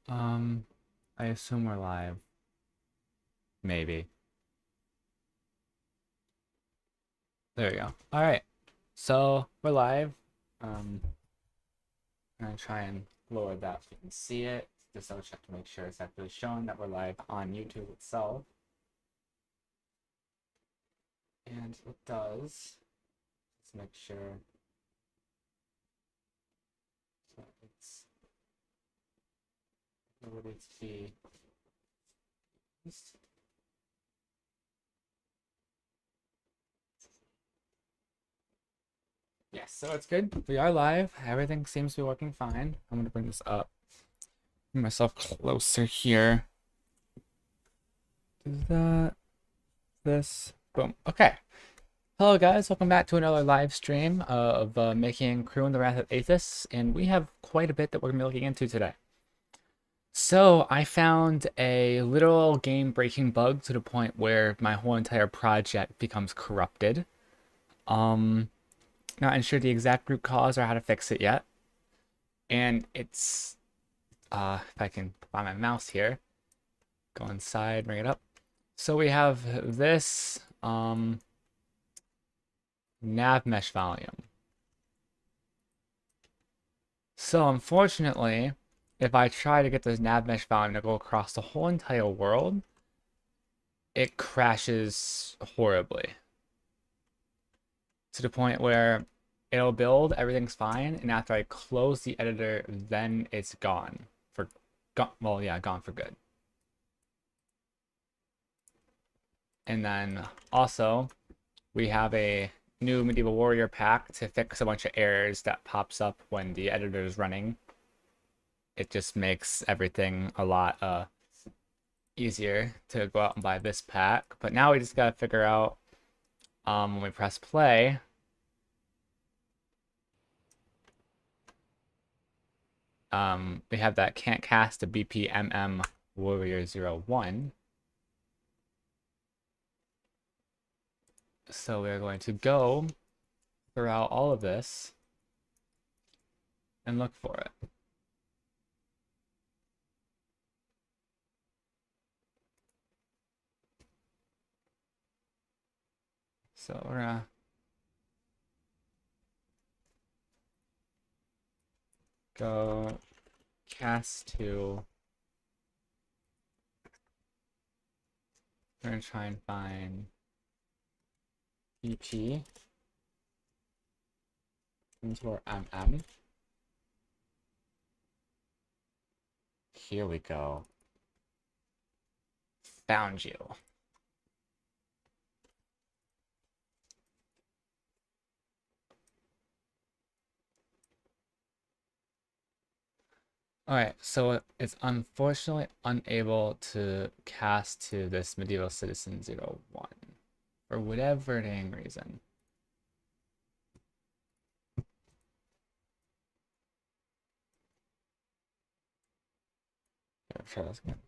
I assume we're live. Maybe. There we go. All right. So we're live. I'm gonna try and lower that so you can see it. Just double check to make sure it's actually showing that we're live on YouTube itself. And it does. Let's make sure. So it's ability to be used. Yes, so it's good. We are live. Everything seems to be working fine. I'm gonna bring this up. Bring myself closer here. Do that. This. Boom. Okay. Hello guys, welcome back to another live stream of making Crewin the Wrath of Athys, and we have quite a bit that we're going to be looking into today. So I found a literal game-breaking bug to the point where my whole entire project becomes corrupted. Not sure the exact root cause or how to fix it yet. And it's, if I can find my mouse here, go inside, bring it up. So we have this, Nav Mesh volume. So unfortunately, if I try to get this Nav Mesh volume to go across the whole entire world, it crashes horribly. To the point where it'll build, everything's fine, and after I close the editor, then it's gone. Gone for good. And then also, we have a new Medieval Warrior pack to fix a bunch of errors that pops up when the editor is running. It just makes everything a lot easier to go out and buy this pack. But now we just gotta figure out when we press play, we have that can't cast a BPMM Warrior 01. So we're going to go throughout all of this and look for it. So we're gonna go cast to. We're gonna try and find BP into our MM. Here we go. Found you. Alright, so it's unfortunately unable to cast to this Medieval Citizen 01 for whatever dang reason. Try this again.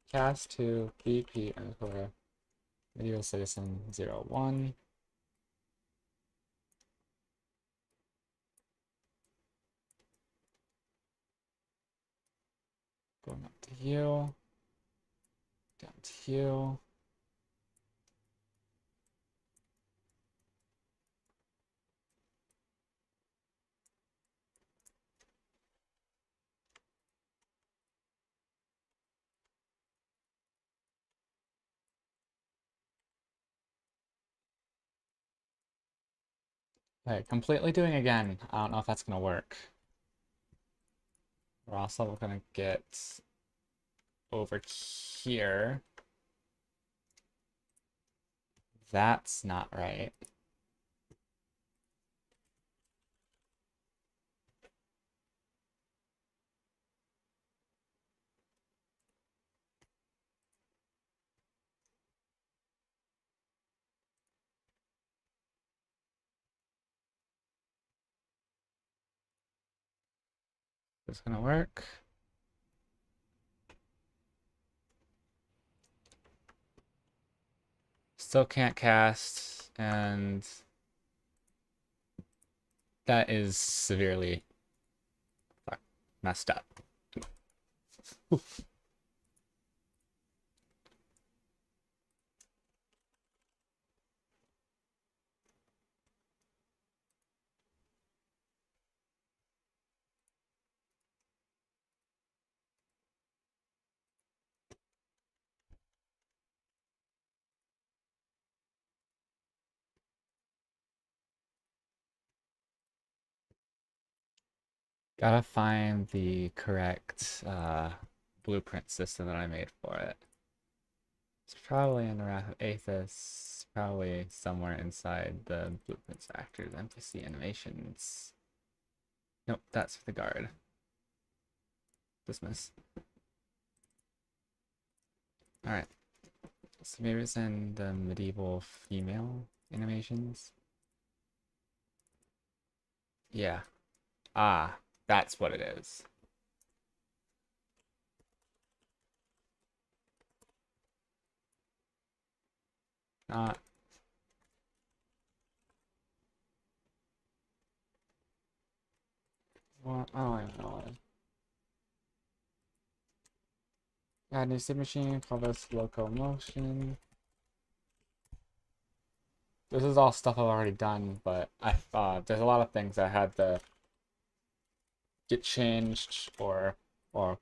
Cast to BP underscore Medieval Citizen 01. Going up to you, down to you. Okay, completely doing again. I don't know if that's gonna work. We're also gonna get over here. That's not right. It's gonna work. Still can't cast, and that is severely messed up. Gotta find the correct blueprint system that I made for it. It's probably in Wrath of Athys, probably somewhere inside the blueprints actors, NPC animations. Nope, that's for the guard. Dismiss. Alright. So maybe it's in the medieval female animations. Yeah. Ah, that's what it is. Not. What? I don't even know it. Add new submachine, call this locomotion. This is all stuff I've already done, but there's a lot of things I had to get changed or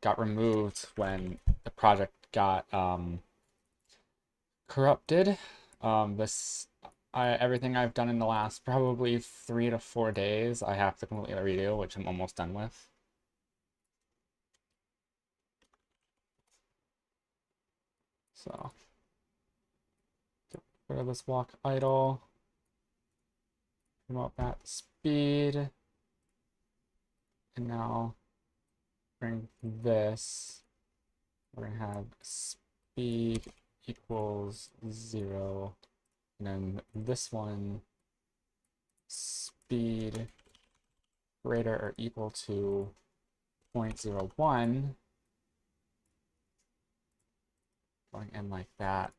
got removed when the project got corrupted. Everything I've done in the last probably 3 to 4 days, I have to completely redo, which I'm almost done with. So get rid of this walk idle. Promote that speed. And now bring this. We're gonna have speed equals 0. And then this one, speed greater or equal to 0.01. Going in like that.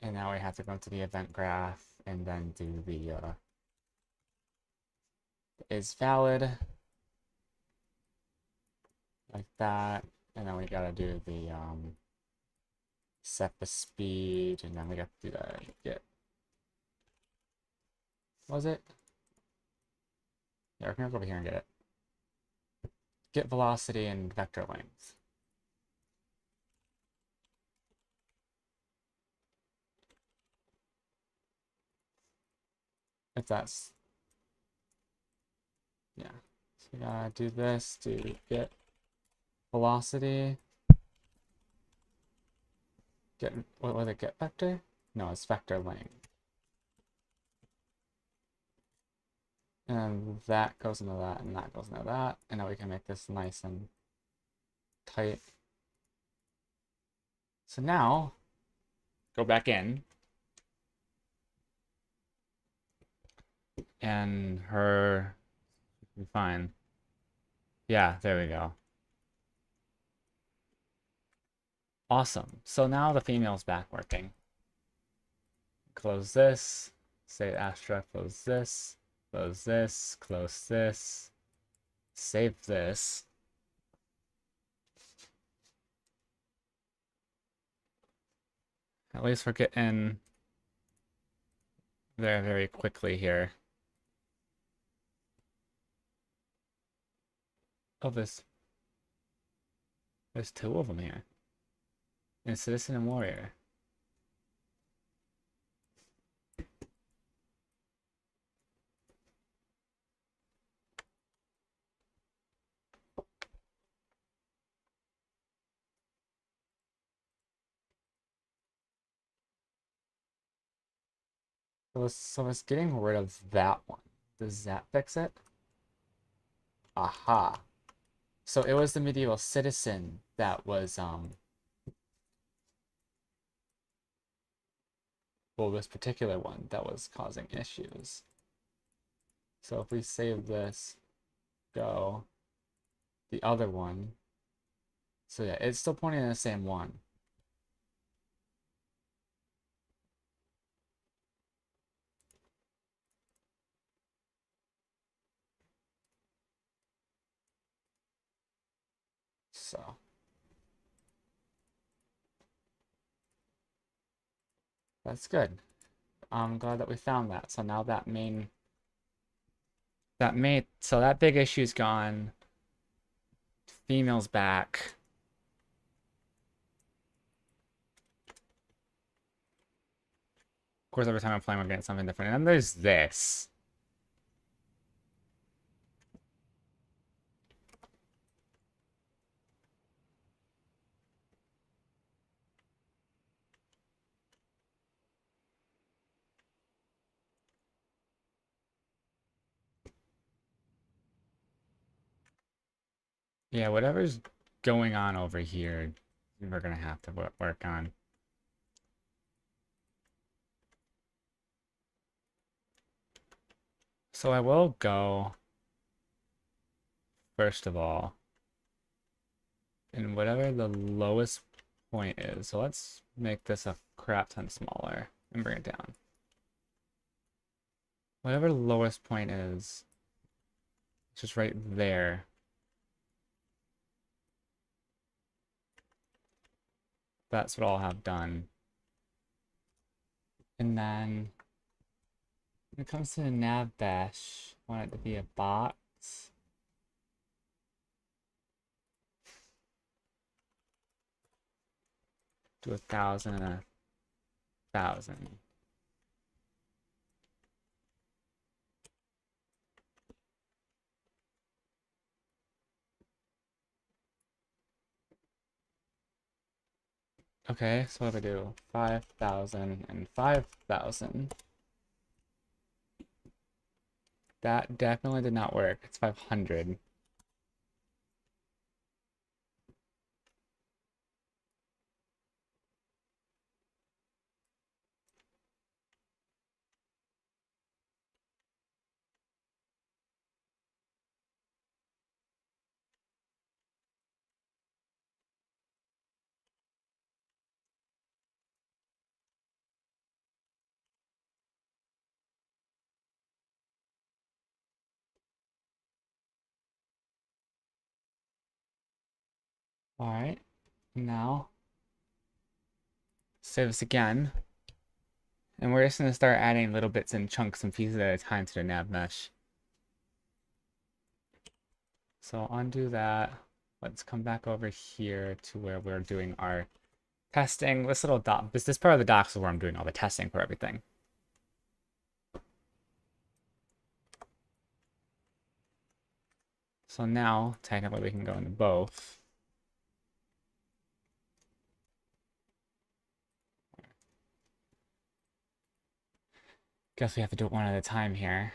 And now we have to go to the event graph and then do the is valid like that. And then we gotta do the set the speed, and then we got to do that get. Was it? Yeah, we're gonna go over here and get it. Get velocity and vector length. If that's, yeah. So we gotta do this to get velocity. Get, what was it, get vector? No, it's vector length. And that goes into that, and that goes into that. And now we can make this nice and tight. So now, go back in. And her be fine. Yeah, there we go. Awesome. So now the female's back working. Close this. Say Astra, close this. Close this. Close this. Save this. At least we're getting there very quickly here. Oh, there's 2 of them here. And Citizen and Warrior. So it's getting rid of that one. Does that fix it? Aha. So it was the medieval citizen that was well, this particular one that was causing issues. So if we save this, go, the other one. So yeah, it's still pointing in the same one. So That's good. I'm glad that we found that. So now so that big issue's gone. Female's back. Of course, every time I'm playing, we're getting something different. And then there's this. Yeah, whatever's going on over here, we're gonna have to work on. So I will go, first of all, in whatever the lowest point is. So let's make this a crap ton smaller and bring it down. Whatever the lowest point is, it's just right there. That's what I'll have done. And then when it comes to the Nav Mesh, I want it to be a box. Do 1,000 and 1,000. Okay, so what do I do? 5,000 and 5,000. That definitely did not work. It's 500. All right, now save this again. And we're just going to start adding little bits and chunks and pieces at a time to the nav mesh. So undo that. Let's come back over here to where we're doing our testing. This little dock, this part of the docs is where I'm doing all the testing for everything. So now, technically, we can go into both. Guess we have to do it one at a time here.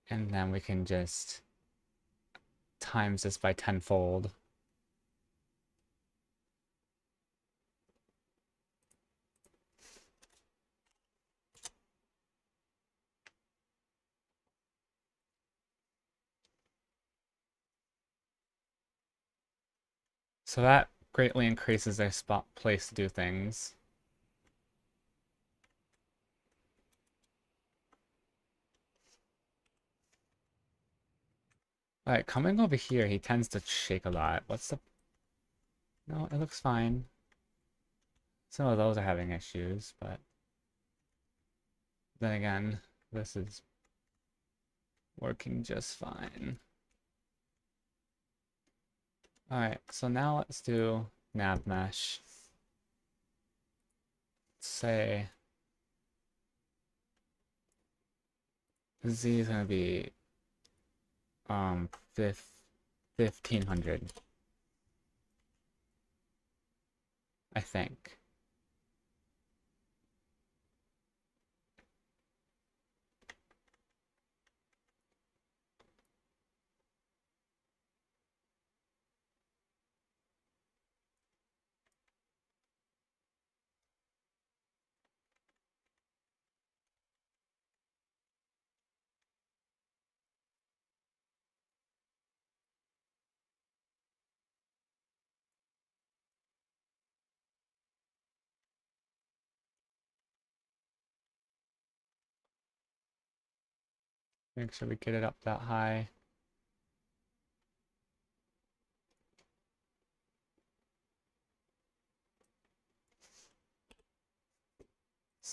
And then we can just times this by tenfold. So that greatly increases their place to do things. Alright, coming over here, he tends to shake a lot. What's the... No, it looks fine. Some of those are having issues, but... Then again, this is working just fine. Alright, so now let's do Nav Mesh. Let's say... Z is gonna be... 1,500. I think. Make sure we get it up that high.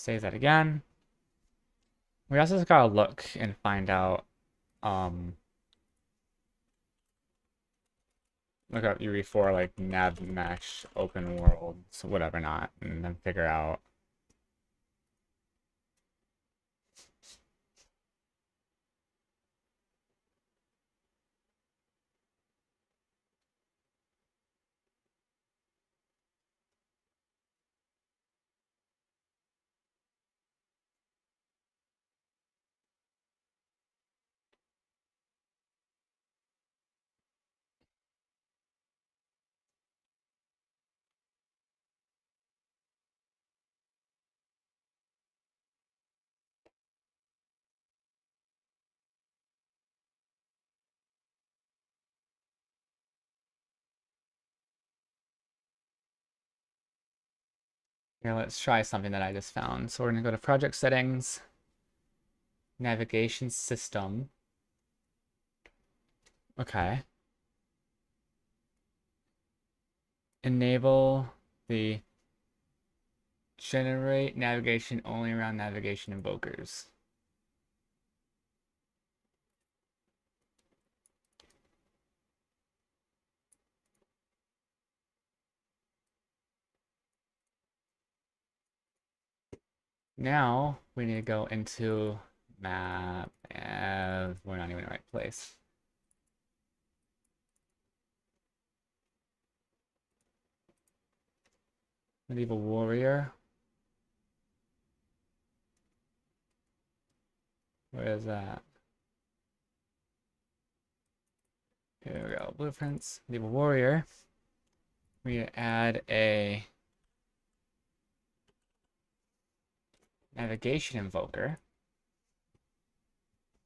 Save that again. We also just gotta look and find out, look up UE4 like Nav Mesh open world, so whatever not, and then figure out. Here, let's try something that I just found. So we're gonna go to project settings, navigation system. Okay. Enable the generate navigation only around navigation invokers. Now we need to go into map. We're not even in the right place. Medieval warrior. Where is that? Here we go. Blueprints. Medieval warrior. We add a navigation invoker.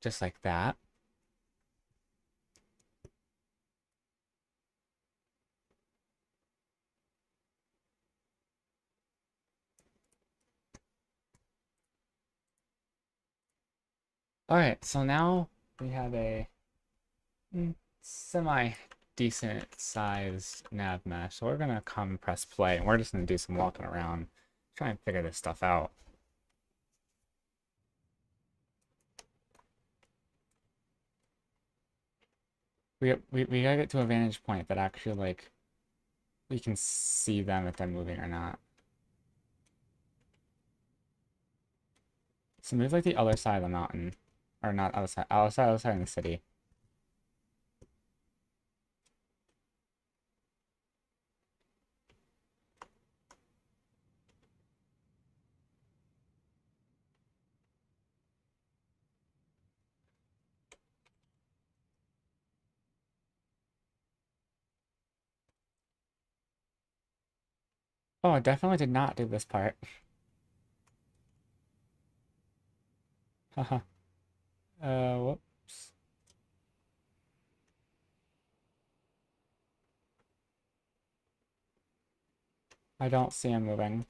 Just like that. Alright, so now we have a semi-decent sized nav mesh. So we're gonna come press play and we're just gonna do some walking around, try and figure this stuff out. We gotta get to a vantage point that actually like we can see them if they're moving or not. So move like the other side of the mountain. Or not other side in the city. Oh, I definitely did not do this part. Haha. Whoops. I don't see him moving.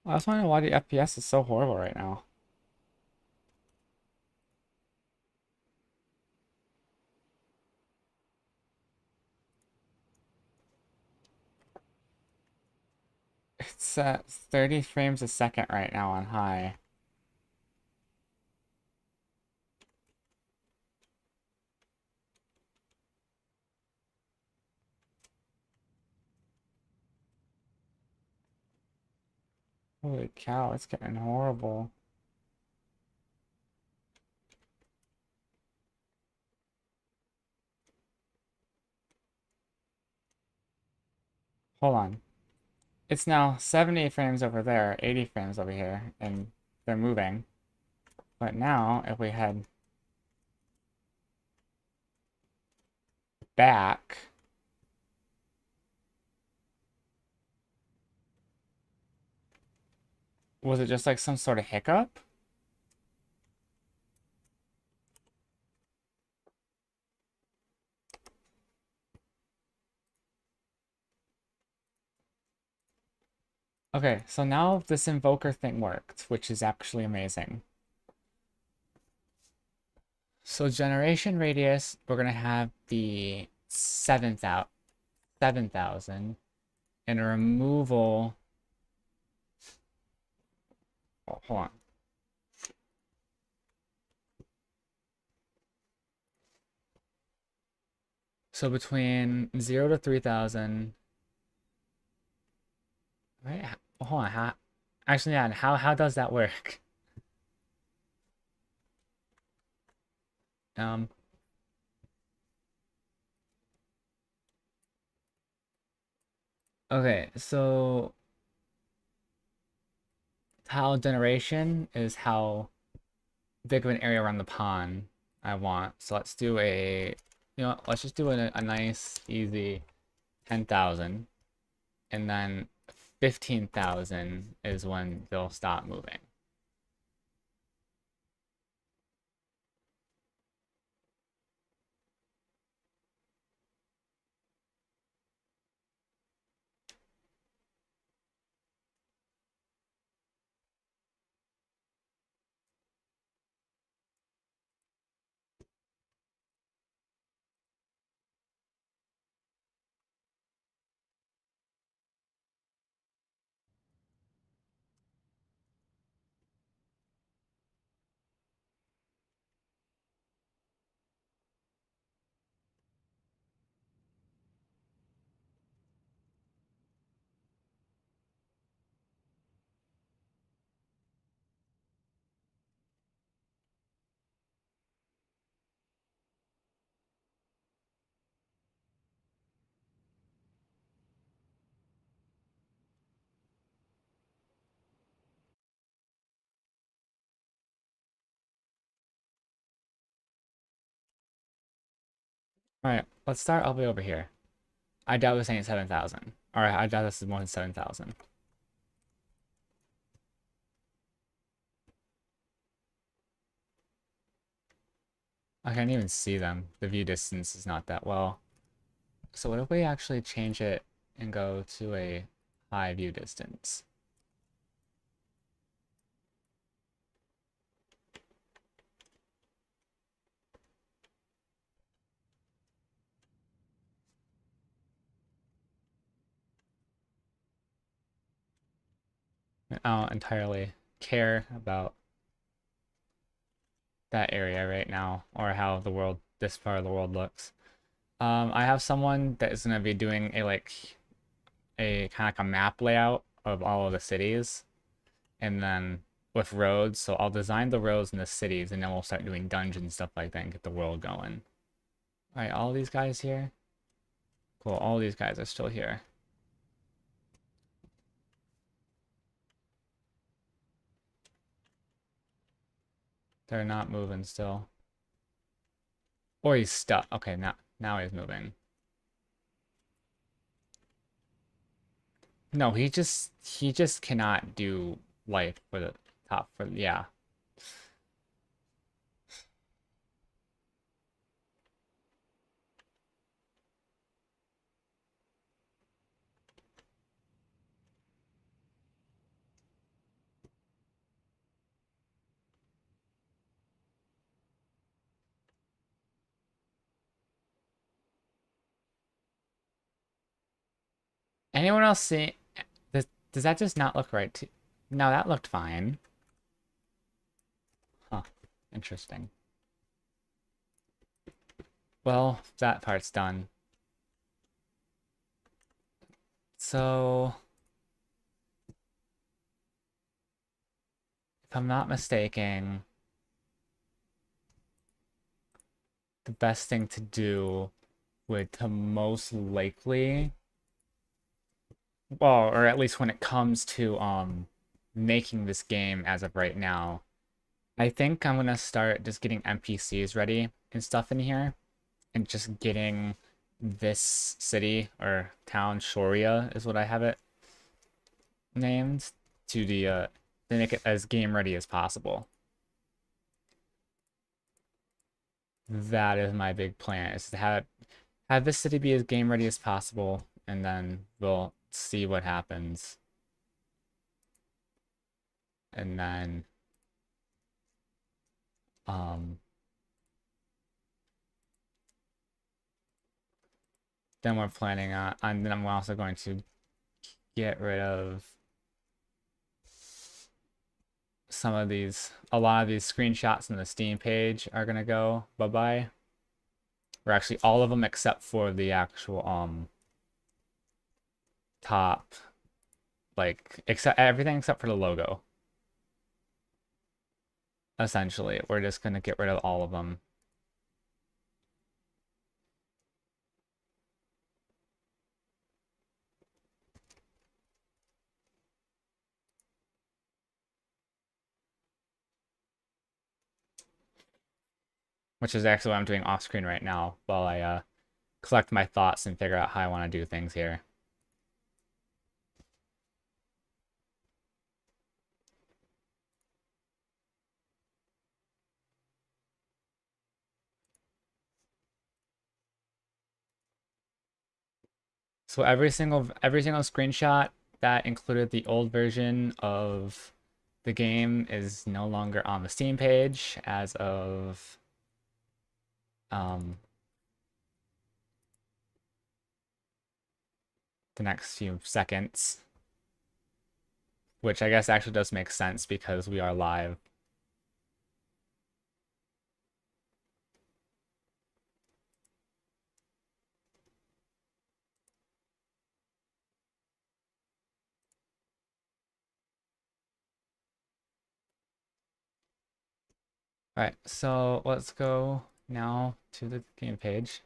I just want to know why the FPS is so horrible right now. It's at 30 frames a second right now on high. Holy cow, it's getting horrible. Hold on. It's now 70 frames over there, 80 frames over here, and they're moving. But now, if we head back, was it just like some sort of hiccup? Okay, so now this invoker thing worked, which is actually amazing. So generation radius, we're gonna have the 7,000 and a removal. Oh, hold on. So between 0 to 3,000, right? Hold on. Actually, yeah, how does that work? Um, okay, so tile generation is how big of an area around the pond I want. So let's do let's just do a nice, easy 10,000. And then 15,000 is when they'll stop moving. All right, let's start all the way over here. I doubt this ain't 7,000. All right, I doubt this is more than 7,000. I can't even see them. The view distance is not that well. So what if we actually change it and go to a high view distance? I don't entirely care about that area right now or how this part of the world looks. I have someone that is gonna be doing a kind of like a map layout of all of the cities, and then with roads. So I'll design the roads in the cities, and then we'll start doing dungeons stuff like that and get the world going. All right, all these guys here. Cool. All these guys are still here. They're not moving still. Or he's stuck. Okay, now he's moving. No, he just cannot do life for the top for yeah. Anyone else see does that just not look right to no, that looked fine. Huh. Interesting. Well, that part's done. So if I'm not mistaken, the best thing to do would to most likely, well, or at least when it comes to making this game as of right now, I think I'm gonna start just getting NPCs ready and stuff in here, and just getting this city or town, Shoria is what I have it named, to make it as game ready as possible. That is my big plan, is to have this city be as game ready as possible, and then we'll see what happens. And then um then we're planning on, and then I'm also going to get rid of some of these, a lot of these screenshots in the Steam page are gonna go bye-bye. Or actually all of them except for the actual top, like except everything except for the logo. Essentially, we're just gonna get rid of all of them. Which is actually what I'm doing off screen right now while I collect my thoughts and figure out how I want to do things here. So every single screenshot that included the old version of the game is no longer on the Steam page as of the next few seconds, which I guess actually does make sense because we are live. All right, so let's go now to the game page.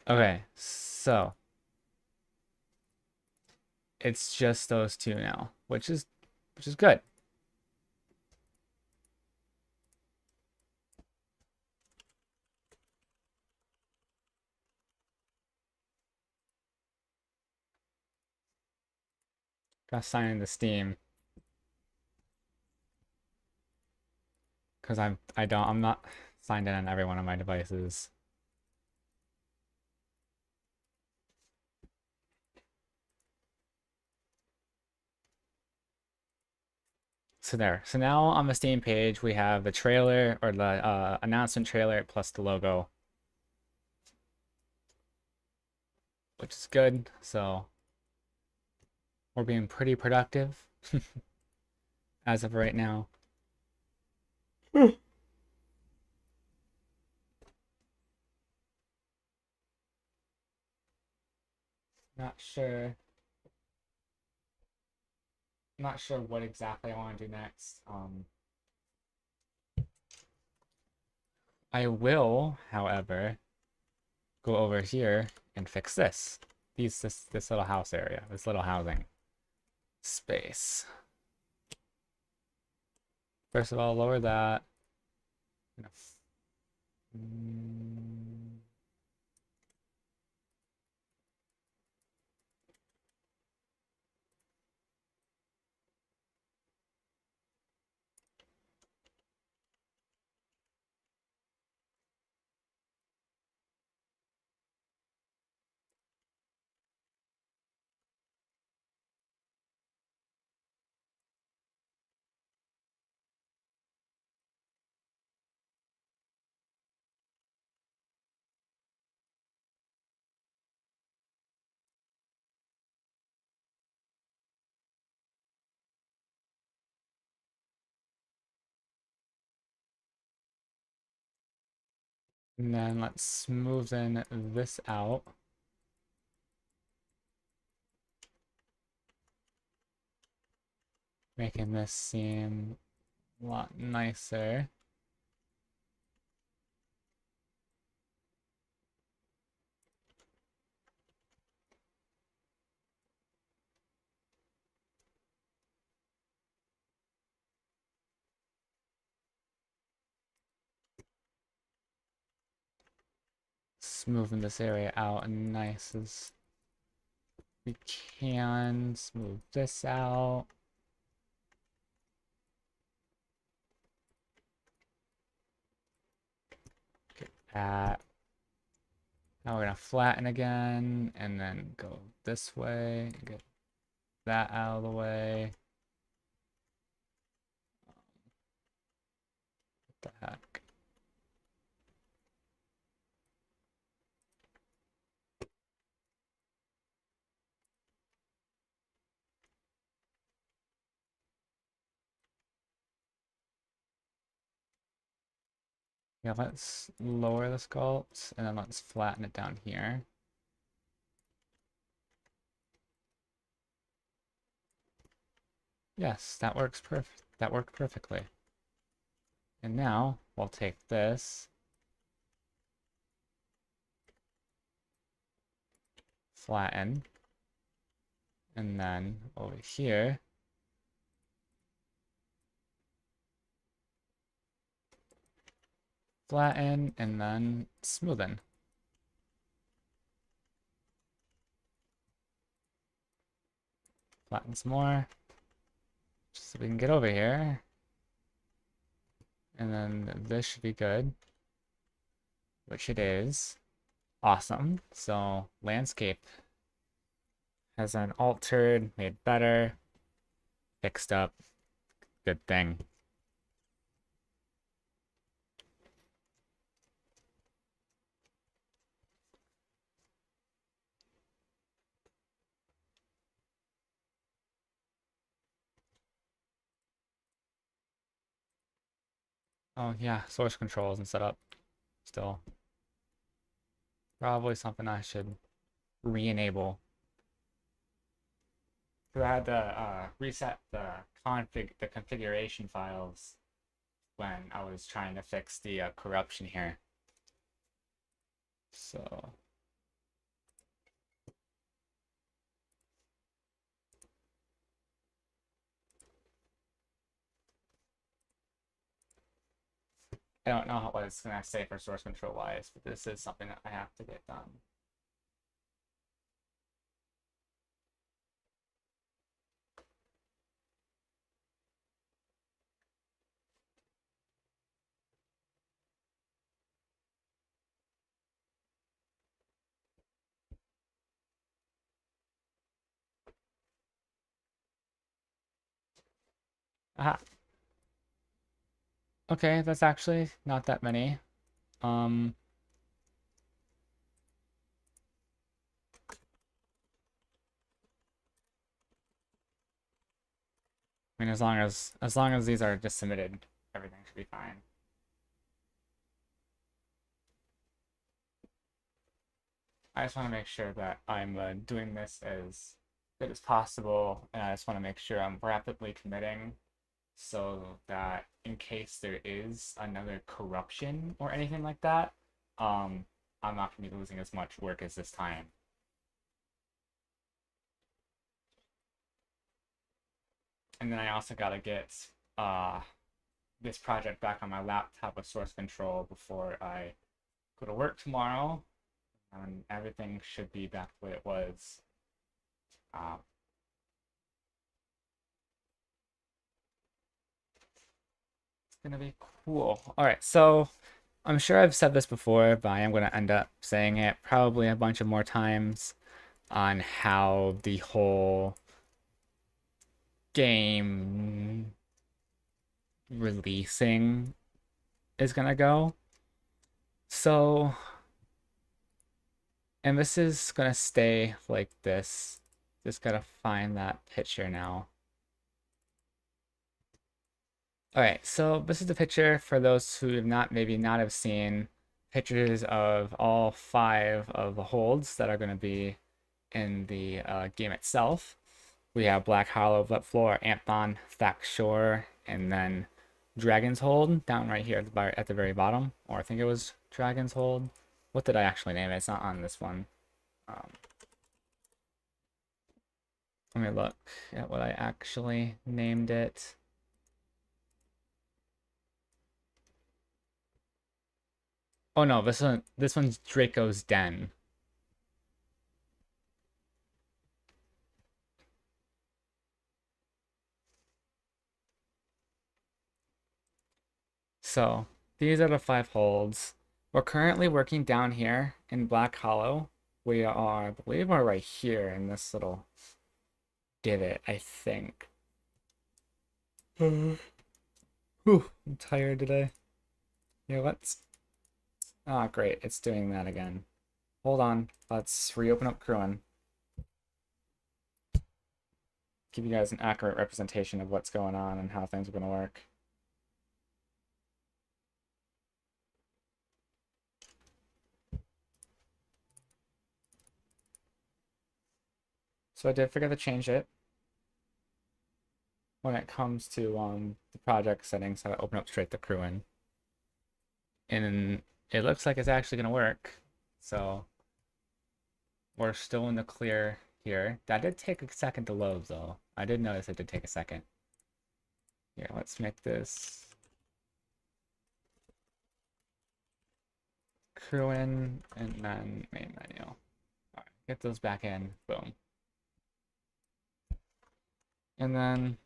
Okay, so it's just those two now, which is good. Gotta sign into Steam because I'm not signed in on every one of my devices. So there. So now on the Steam page we have the trailer or the announcement trailer plus the logo, which is good. So we're being pretty productive as of right now. Not sure. Not sure what exactly I want to do next. I will, however, go over here and fix this. This little house area, this little housing space. First of all, lower that. And then let's smoothen this out. Making this seem a lot nicer. Smoothing this area out nice as we can. Smooth this out. Get that. Now we're gonna flatten again and then go this way. Get that out of the way. What the heck? Yeah, let's lower the sculpt and then let's flatten it down here. Yes, that works perfect. That worked perfectly. And now we'll take this, flatten, and then over here, flatten, and then smoothen. Flatten some more, just so we can get over here. And then this should be good, which it is. Awesome. So landscape has been altered, made better, fixed up. Good thing. Oh yeah, source controls and setup. Still probably something I should re-enable. So I had to reset the configuration files when I was trying to fix the corruption here. So I don't know what it's gonna say for source control wise, but this is something that I have to get done. Aha. Okay, that's actually not that many. Um, I mean, as long as these are just submitted, everything should be fine. I just want to make sure that I'm doing this as good as possible, and I just want to make sure I'm rapidly committing so that in case there is another corruption or anything like that, um, I'm not going to be losing as much work as this time. And then I also got to get uh, this project back on my laptop with source control before I go to work tomorrow, and everything should be back the way it was. Uh, it's gonna be cool. All right, so I'm sure I've said this before, but I am gonna end up saying it probably a bunch of more times on how the whole game releasing is gonna go. So, and this is gonna stay like this. Just gotta find that picture now. All right, so this is the picture for those who have maybe not have seen pictures of all 5 of the holds that are going to be in the game itself. We have Black Hollow, Vet Floor, Anthon, Thack Shore, and then Dragon's Hold down right here at the very bottom. Or I think it was Dragon's Hold. What did I actually name it? It's not on this one. Um, Let me look at what I actually named it. Oh no, this one's Draco's Den. So these are the 5 holds. We're currently working down here in Black Hollow. We are, I believe we're right here in this little divot, I think. Whew, I'm tired today. Yeah, let's... Ah, great, it's doing that again. Hold on, let's reopen up Crewin. Give you guys an accurate representation of what's going on and how things are going to work. So I did forget to change it when it comes to the project settings. So I open up straight the Crewin, and it looks like it's actually gonna work. So we're still in the clear here. That did take a second to load though. I did notice it did take a second. Here, let's make this Crewin and then main menu. All right, get those back in. Boom. And then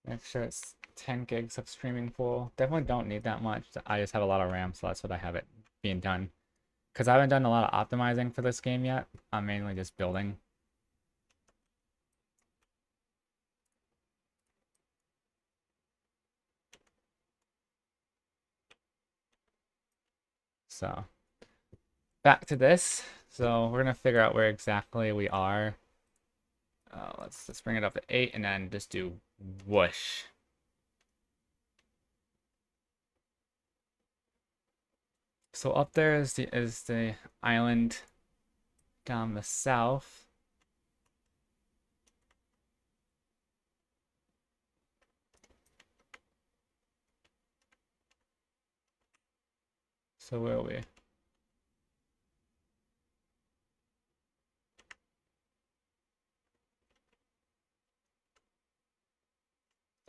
make sure it's 10 gigs of streaming pool. Definitely don't need that much. I just have a lot of RAM, so that's what I have it being done. Because I haven't done a lot of optimizing for this game yet. I'm mainly just building. So back to this. So we're gonna figure out where exactly we are. Let's bring it up to 8 and then just do whoosh. So up there is the island down the south. So where are we?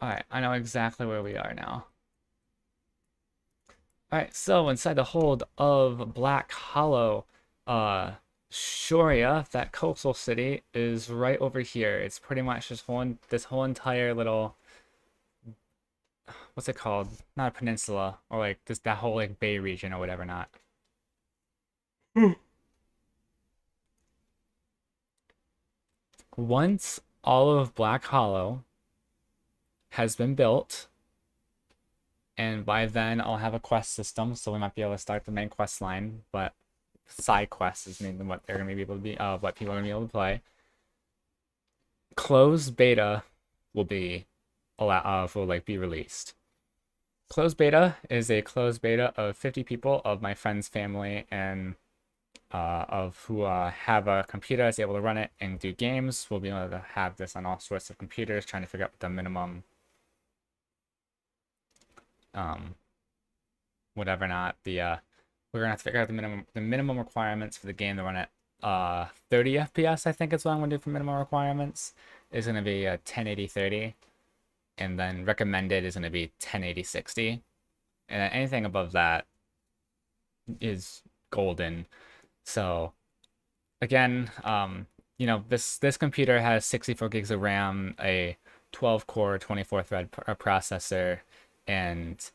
Alright, I know exactly where we are now. Alright, so inside the hold of Black Hollow, Shoria, that coastal city, is right over here. It's pretty much this whole entire little, what's it called? Not a peninsula, or like that whole like bay region or whatever not. Once all of Black Hollow has been built, and by then I'll have a quest system, so we might be able to start the main quest line, but side quests is mainly what they're gonna be able to be, what people are gonna be able to play. Closed beta will be be released. Closed beta is a closed beta of 50 people of my friend's family and of who have a computer that's able to run it and do games. We'll be able to have this on all sorts of computers, trying to figure out what the minimum whatever not we're gonna have to figure out the minimum requirements for the game to run at 30 FPS. I think is what I'm gonna do for minimum requirements. Is gonna be a 1080 30, and then recommended is gonna be 1080 60, and anything above that is golden. So again, you know, this computer has 64 gigs of RAM, a 12 core 24 thread processor, and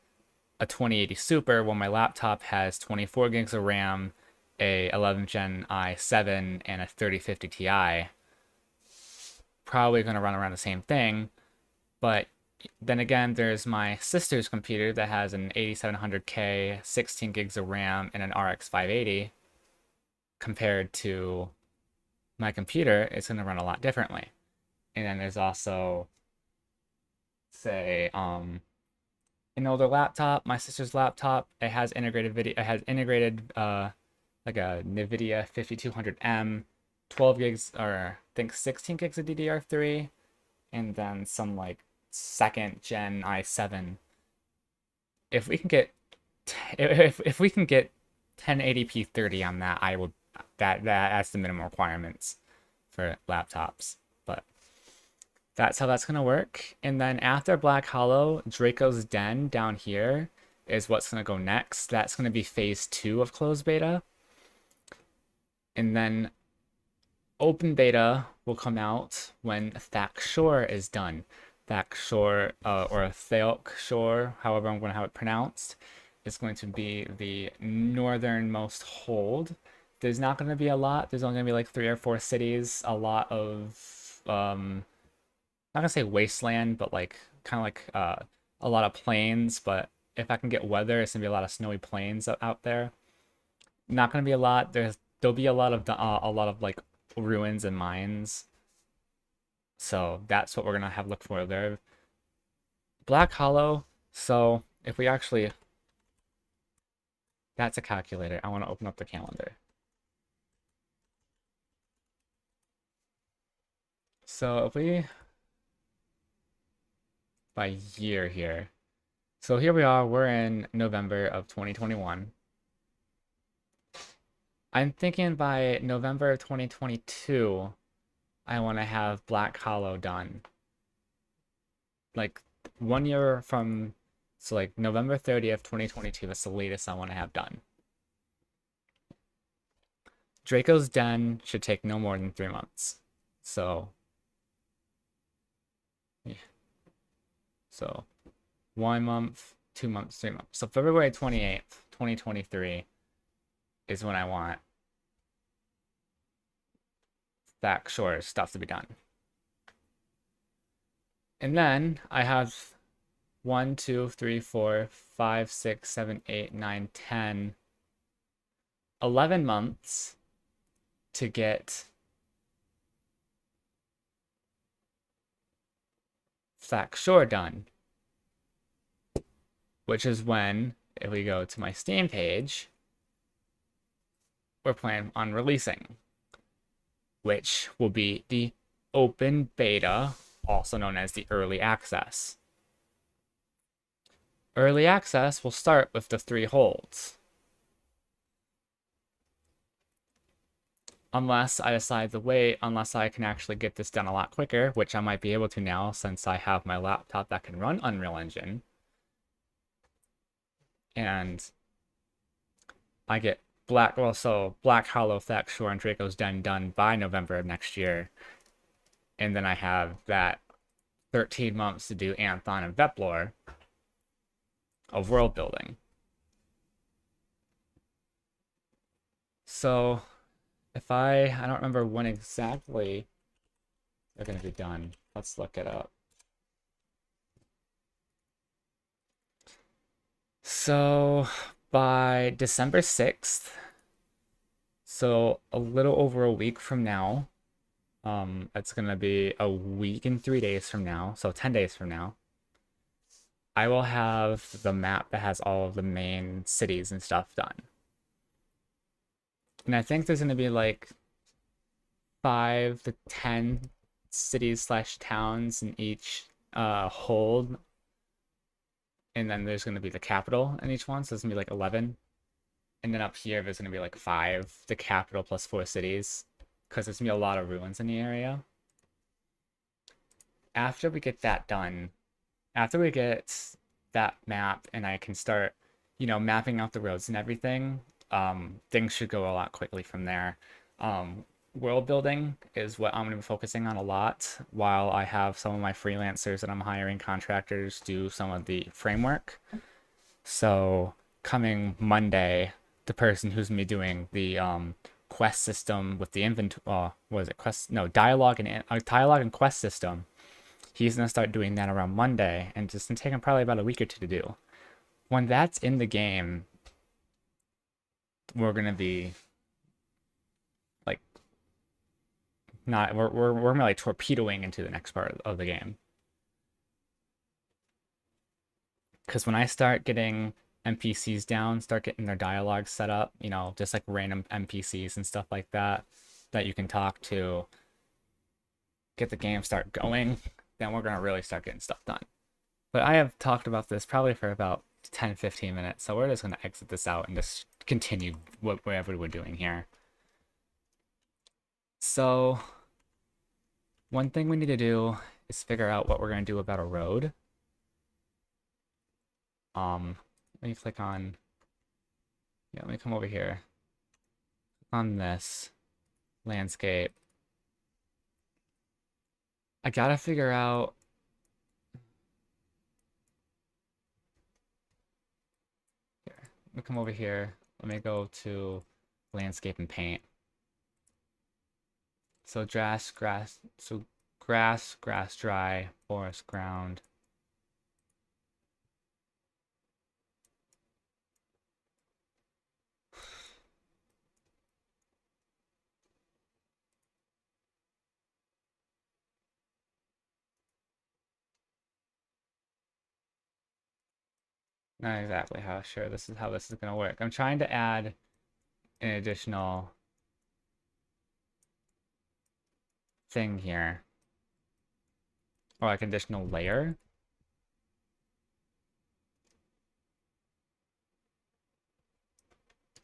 a 2080 Super, while my laptop has 24 gigs of RAM, a 11th Gen i7, and a 3050 Ti. Probably going to run around the same thing, but then again, there's my sister's computer that has an 8700K, 16 gigs of RAM, and an RX 580. Compared to my computer, it's going to run a lot differently. And then there's also, say, an older laptop, my sister's laptop. It has integrated video. It has integrated like a NVIDIA 5200M, 12 gigs, or I think 16 gigs of DDR3, and then some like second gen i7. If we can get if we can get 1080p 30 on that, I would that's the minimum requirements for laptops. But that's how that's gonna work. And then after Black Hollow, Draco's Den down here is what's gonna go next. That's gonna be phase 2 of closed beta. And then open beta will come out when Thack Shore is done. Thack Shore, or Thaok Shore, however I'm gonna have it pronounced, is going to be the northernmost hold. There's not going to be a lot. There's only going to be like 3 or 4 cities. A lot of, not going to say wasteland, but like kind of like a lot of plains. But if I can get weather, it's going to be a lot of snowy plains out there. Not going to be a lot. There'll be a lot of like ruins and mines. So that's what we're going to have look for there. Black Hollow. So if we actually, that's a calculator. I want to open up the calendar. So if we, by year here. So here we are, we're in November of 2021. I'm thinking by November of 2022, I want to have Black Hollow done. Like 1 year from, so like November 30th, 2022, that's the latest I want to have done. Draco's Den should take no more than 3 months. So, yeah. So 1 month, 2 months, 3 months. So February 28th, 2023 is when I want that shore stuff to be done. And then I have 1, 2, 3, 4, 5, 6, 7, 8, 9, 10, 11 months to get Thack Shore done. Which is when, if we go to my Steam page, we're planning on releasing, which will be the open beta, also known as the early access. Early access will start with the 3 holds. Unless I decide to wait, unless I can actually get this done a lot quicker, which I might be able to now since I have my laptop that can run Unreal Engine. And I get Black Hollow, Thack Shore, and Draco's Den done by November of next year. And then I have that 13 months to do Anthon and Veplore of world building. So if I don't remember when exactly they're going to be done. Let's look it up. So by December 6th, so a little over a week from now, it's going to be a week and 3 days from now, so 10 days from now, I will have the map that has all of the main cities and stuff done. And I think there's going to be like 5 to 10 cities / towns in each hold. And then there's going to be the capital in each one, so there's going to be like 11. And then up here, there's going to be like 5, the capital plus 4 cities, because there's going to be a lot of ruins in the area. After we get that done, after we get that map and I can start, mapping out the roads and everything, things should go a lot quickly from there. World building is what I'm going to be focusing on a lot, while I have some of my freelancers that I'm hiring contractors do some of the framework. So coming Monday, the person who's going to be doing the quest system with the inventory, dialogue and quest system, he's going to start doing that around Monday, and it's going to take him probably about a week or 2 to do. When that's in the game, we're going to be like we're really like torpedoing into the next part of the game. Because when I start getting NPCs down, start getting their dialogue set up, just like random NPCs and stuff like that you can talk to, get the game start going, then we're going to really start getting stuff done. But I have talked about this probably for about 10-15 minutes, so we're just going to exit this out and just continue whatever we're doing here. So one thing we need to do is figure out what we're going to do about a road. Let me click on, let me come over here on this landscape. I gotta figure out, here, let me come over here. Let me go to landscape and paint. So grass, dry, forest, ground. Not exactly how sure this is how this is gonna work. I'm trying to add an additional thing here, or like additional layer.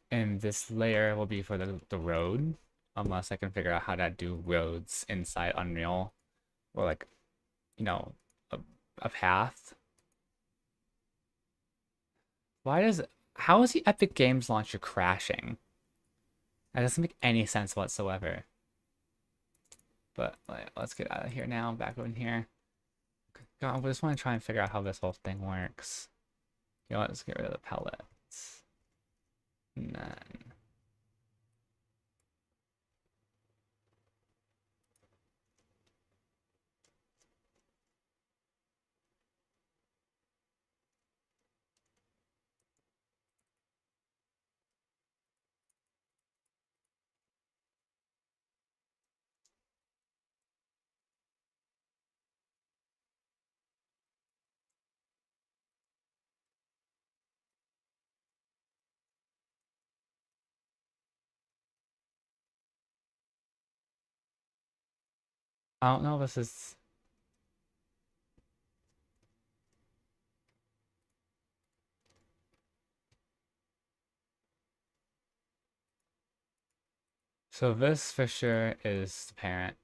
And this layer will be for the road, unless I can figure out how to do roads inside Unreal, or like, you know, a, a path. Why does, how is the Epic Games Launcher crashing? That doesn't make any sense whatsoever. But like, let's get out of here now, back in here. God, I just want to try and figure out how this whole thing works. You know what, let's get rid of the pellets. And then I don't know if this is. So this for sure is the parent.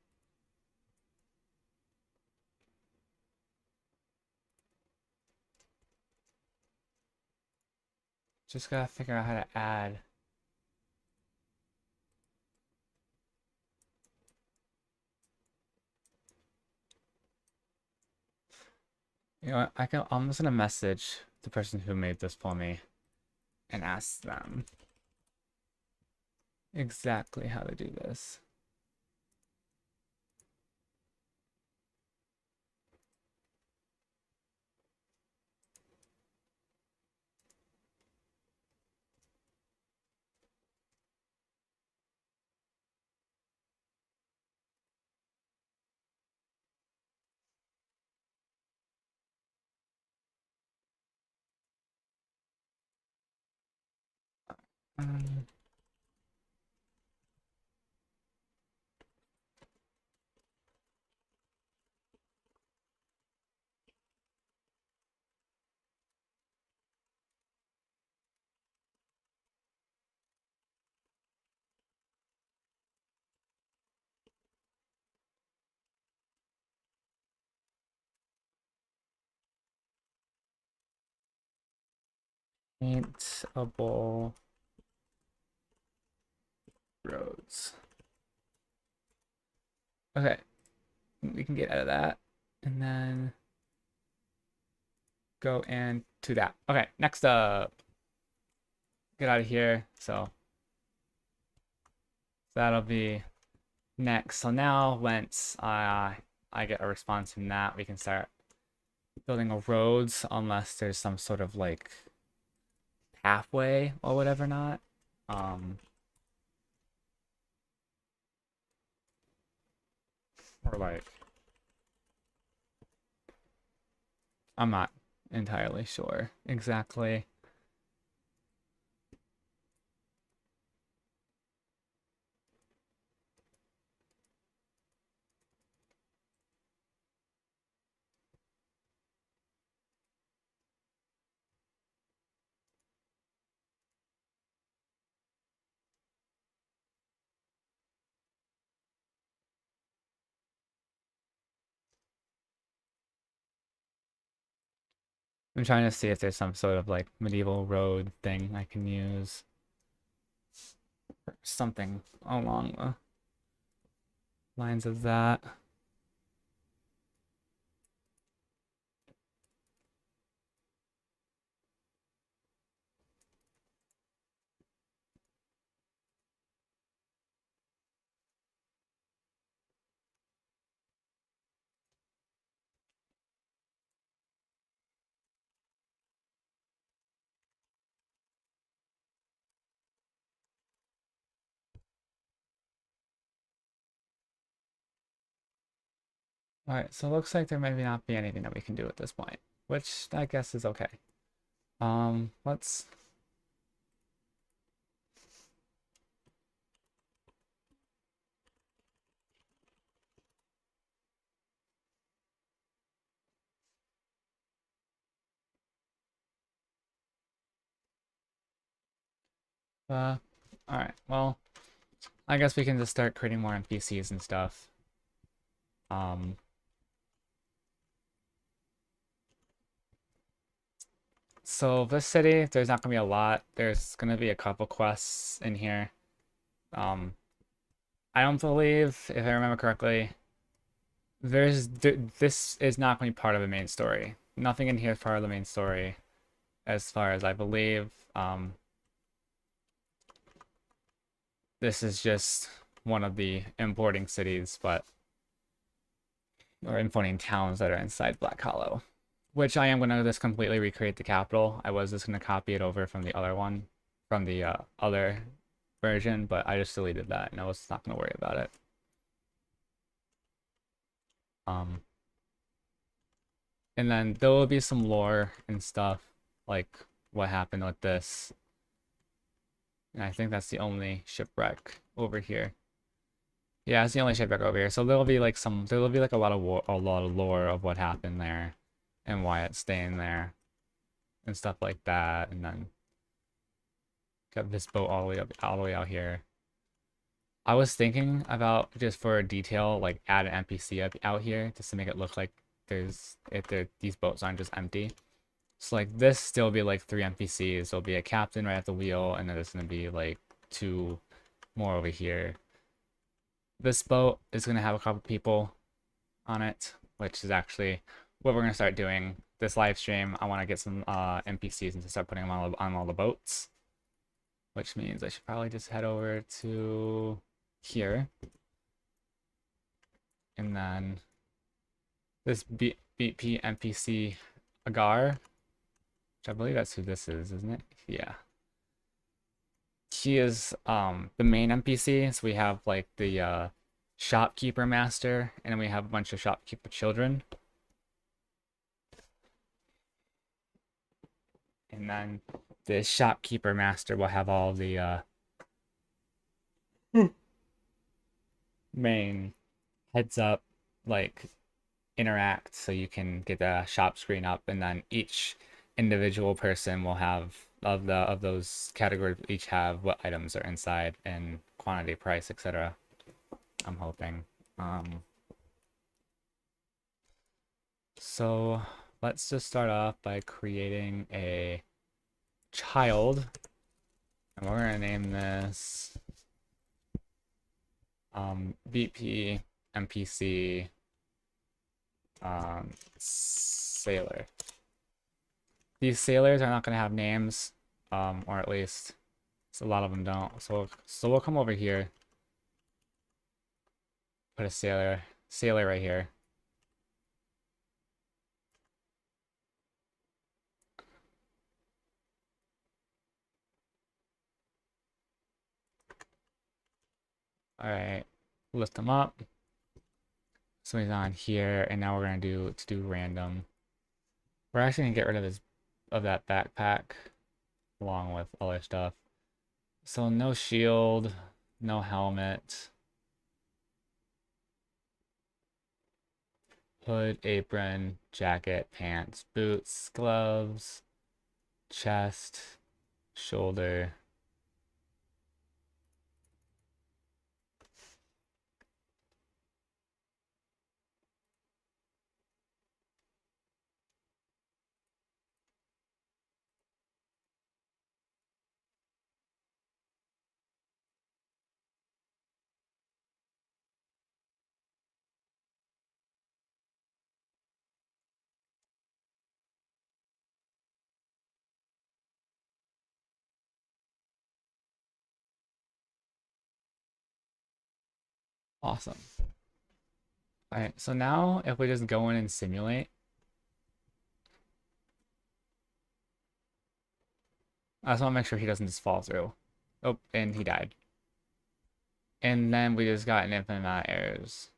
Just gotta figure out how to add. You know what, I'm just gonna message the person who made this for me and ask them exactly how to do this. Um, Paintable roads. Okay, we can get out of that and then go into that. Okay, next up, get out of here. So that'll be next. So now once I get a response from that, we can start building a roads unless there's some sort of like pathway or whatever not. Um, or like I'm not entirely sure exactly. I'm trying to see if there's some sort of like medieval road thing I can use. Or something along the lines of that. All right, so it looks like there may not be anything that we can do at this point, which I guess is okay. Let's all right. Well, I guess we can just start creating more NPCs and stuff. Um, so this city, there's not gonna be a lot. There's gonna be a couple quests in here. Um, I don't believe, if I remember correctly, this is not going to be part of the main story. Nothing in here is part of the main story, as far as I believe. This is just one of the importing cities, or importing towns that are inside Black Hollow. Which I am going to just completely recreate the capital. I was just going to copy it over from the other one, from the other version, but I just deleted that and I was not going to worry about it. And then there will be some lore and stuff, like what happened with this. And I think that's the only shipwreck over here. Yeah, it's the only shipwreck over here. So there'll be like a lot of lore of what happened there and why it's staying there and stuff like that. And then got this boat all the way out here. I was thinking about, just for detail, like add an NPC out here just to make it look like these boats aren't just empty. So like this still be like 3 NPCs. There'll be a captain right at the wheel, and then there's gonna be like 2 more over here. This boat is gonna have a couple people on it, which is actually what we're gonna start doing this live stream. I want to get some NPCs and to start putting them on all the boats, which means I should probably just head over to here, and then this BP NPC Agar, which I believe that's who this is, isn't it? Yeah. He is the main NPC. So we have like the shopkeeper master, and then we have a bunch of shopkeeper children. And then the shopkeeper master will have all the main heads up, like interact, so you can get the shop screen up, and then each individual person will have of those categories each have what items are inside and quantity, price, etc. I'm hoping. So let's just start off by creating a child, and we're gonna name this BP NPC sailor. These sailors are not gonna have names, or at least a lot of them don't. So we'll come over here, put a sailor right here. All right, lift them up. So he's on here, and now we're gonna do random. We're actually gonna get rid of that backpack along with other stuff. So no shield, no helmet, hood, apron, jacket, pants, boots, gloves, chest, shoulder. Awesome. All right, so now if we just go in and simulate, I just want to make sure he doesn't just fall through. Oh, and he died. And then we just got an infinite amount of errors.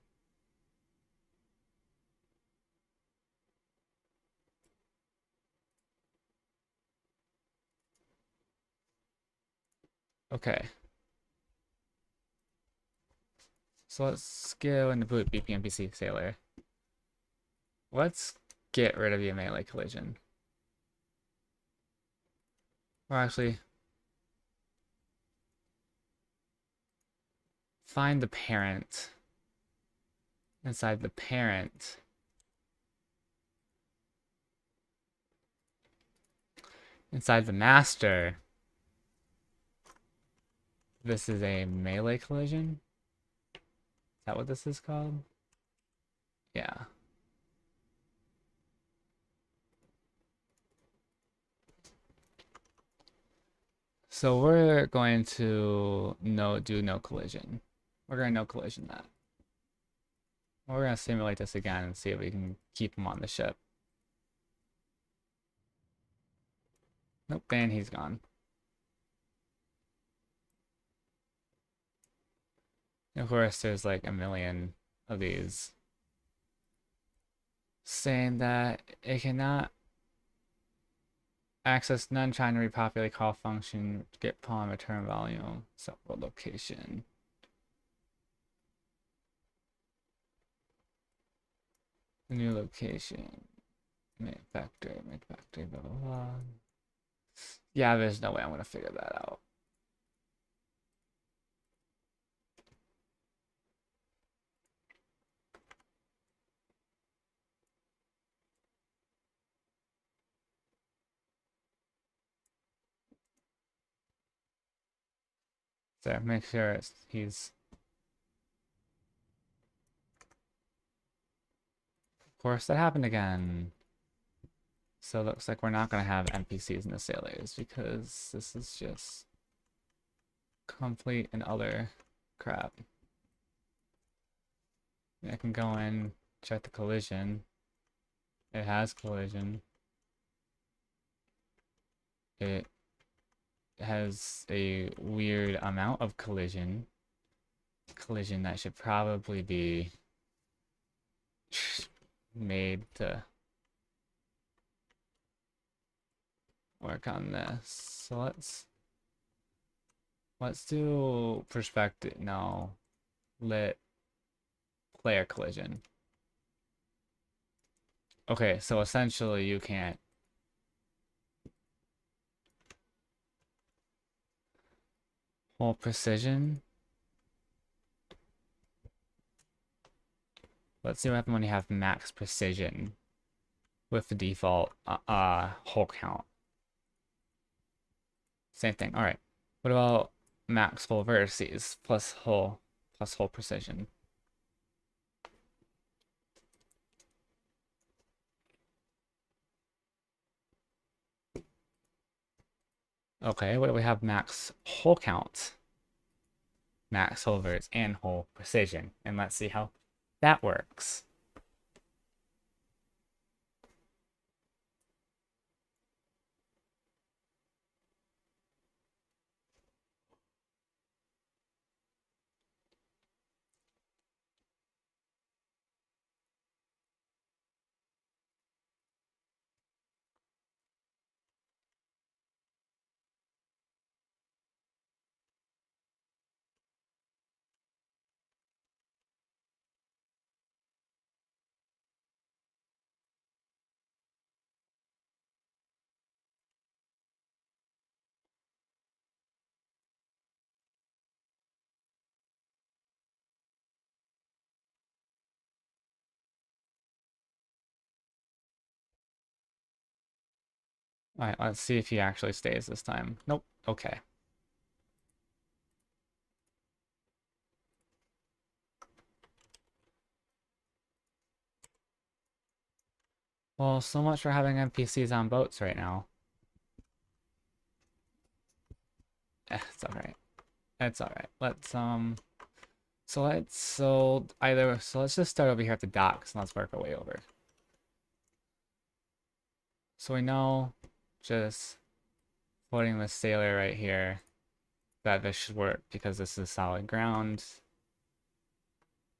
Okay. So let's go into boot BP NPC sailor. Let's get rid of the melee collision. Or actually, find the parent. Inside the parent. Inside the master. This is a melee collision? Is that what this is called? Yeah. So we're going to do no collision. We're going to no collision that. We're going to simulate this again and see if we can keep him on the ship. Nope, and he's gone. Of course, there's like a million of these saying that it cannot access none trying to repopulate call function, get pawn, return volume, set world location. New location, make factory, blah, blah, blah. Yeah, there's no way I'm going to figure that out. So make sure he's... Of course, that happened again. So it looks like we're not going to have NPCs in the sailors because this is just complete and utter crap. I can go in, check the collision. It has collision. It has a weird amount of collision. Collision that should probably be made to work on this. So let's do perspective. No, lit player collision. Okay, so essentially you can't hold precision. Let's see what happens when you have max precision with the default hull count. Same thing. All right. What about max hull vertices plus hull precision? Okay, what do we have? Max hull count, max hull verts, and hull precision. And let's see how that works. All right, let's see if he actually stays this time. Nope. Okay. Well, so much for having NPCs on boats right now. It's all right. It's all right. Let's let's just start over here at the docks and let's work our way over. So we know just floating the sailor right here that this should work because this is solid ground.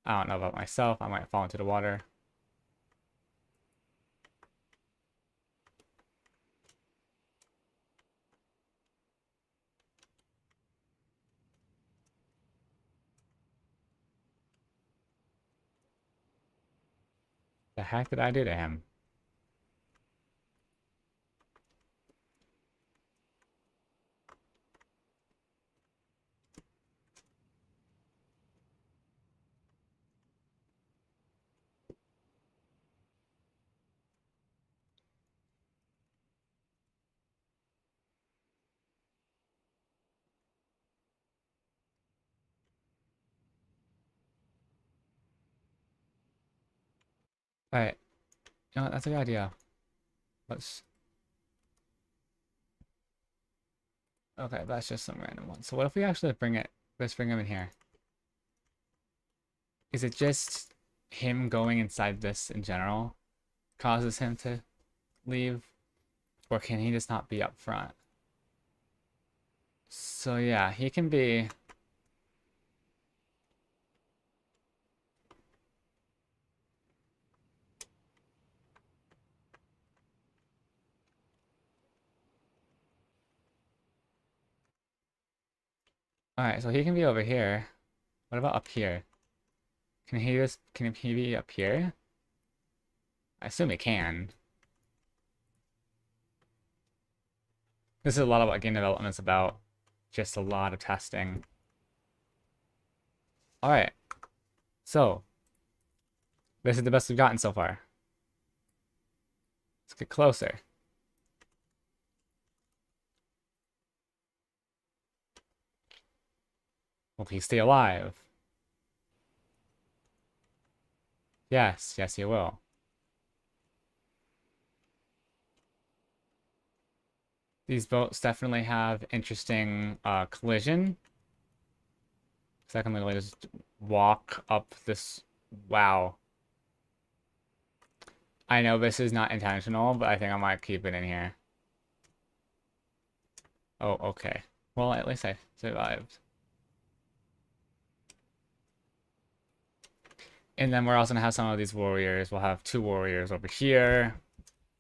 I don't know about myself. I might fall into the water. The heck did I do to him? Alright, you know what, that's a good idea. Let's... Okay, that's just some random one. So what if we actually bring it... Let's bring him in here. Is it just him going inside this in general causes him to leave? Or can he just not be up front? So yeah, he can be... Alright, so he can be over here. What about up here? Can he be up here? I assume he can. This is a lot of what game development is about. Just a lot of testing. Alright. So, this is the best we've gotten so far. Let's get closer. Will he stay alive? Yes, yes he will. These boats definitely have interesting collision. So I can literally just walk up this... Wow. I know this is not intentional, but I think I might keep it in here. Oh, okay. Well, at least I survived. And then we're also gonna have some of these warriors. We'll have 2 warriors over here.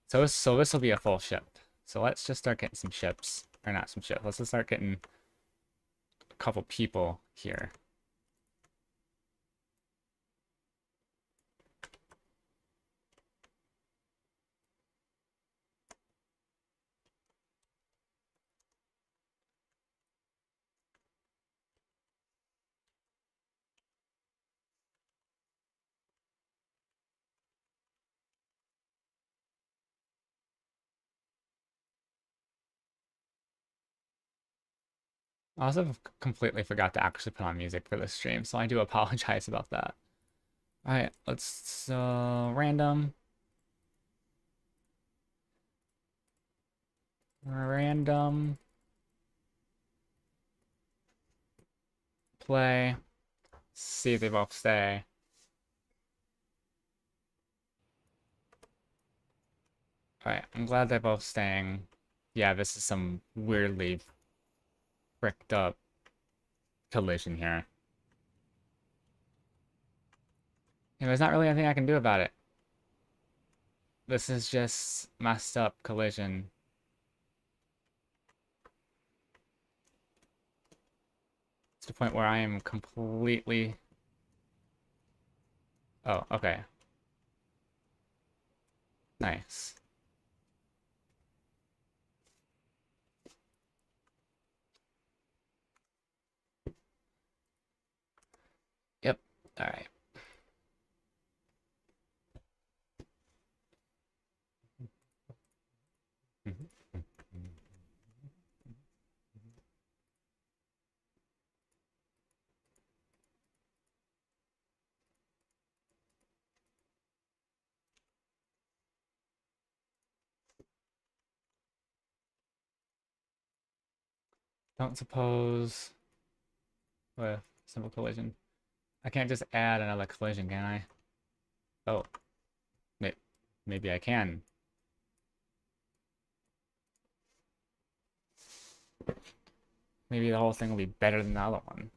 So this will be a full ship. So let's just start getting some ships. Or not some ships. Let's just start getting a couple people here. I also completely forgot to actually put on music for this stream, so I do apologize about that. Alright, let's random. Random. Play. See if they both stay. Alright, I'm glad they're both staying. Yeah, this is some weirdly fricked up collision here. And there's not really anything I can do about it. This is just messed up collision. To the point where I am completely... Oh, okay. Nice. Yep, alright. Don't suppose... With simple collision. I can't just add another collision, can I? Oh. Maybe I can. Maybe the whole thing will be better than the other one.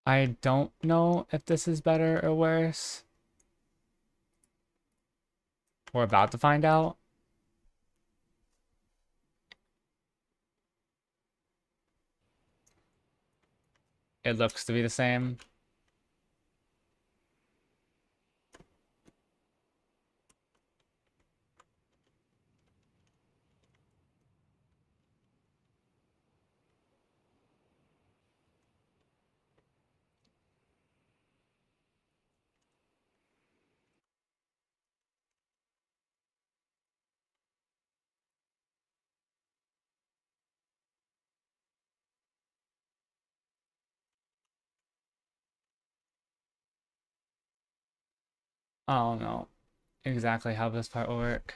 I don't know if this is better or worse. We're about to find out. It looks to be the same. I don't know exactly how this part will work.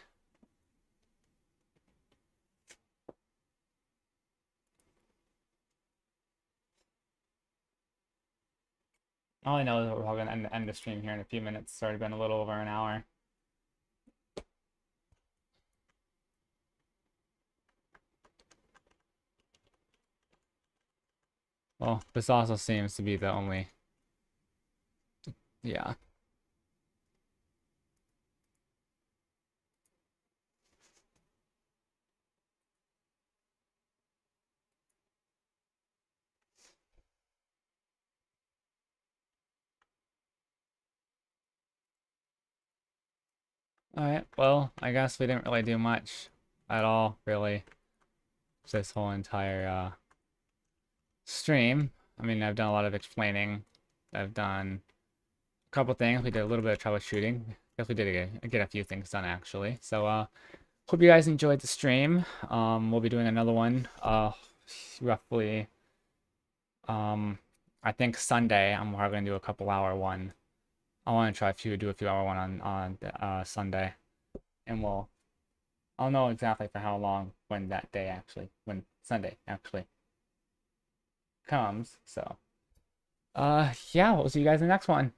All I know is that we're probably gonna end the stream here in a few minutes. It's already been a little over an hour. Well, this also seems to be the only, yeah. Alright, well, I guess we didn't really do much at all, really, this whole entire stream. I mean, I've done a lot of explaining. I've done a couple things. We did a little bit of troubleshooting. Guess we did get a few things done, actually. So, hope you guys enjoyed the stream. We'll be doing another one, roughly, I think Sunday. I'm probably gonna do a couple hour one. I want to try do a few hour one on Sunday, and I'll know exactly for how long when when Sunday actually comes. So, yeah, we'll see you guys in the next one.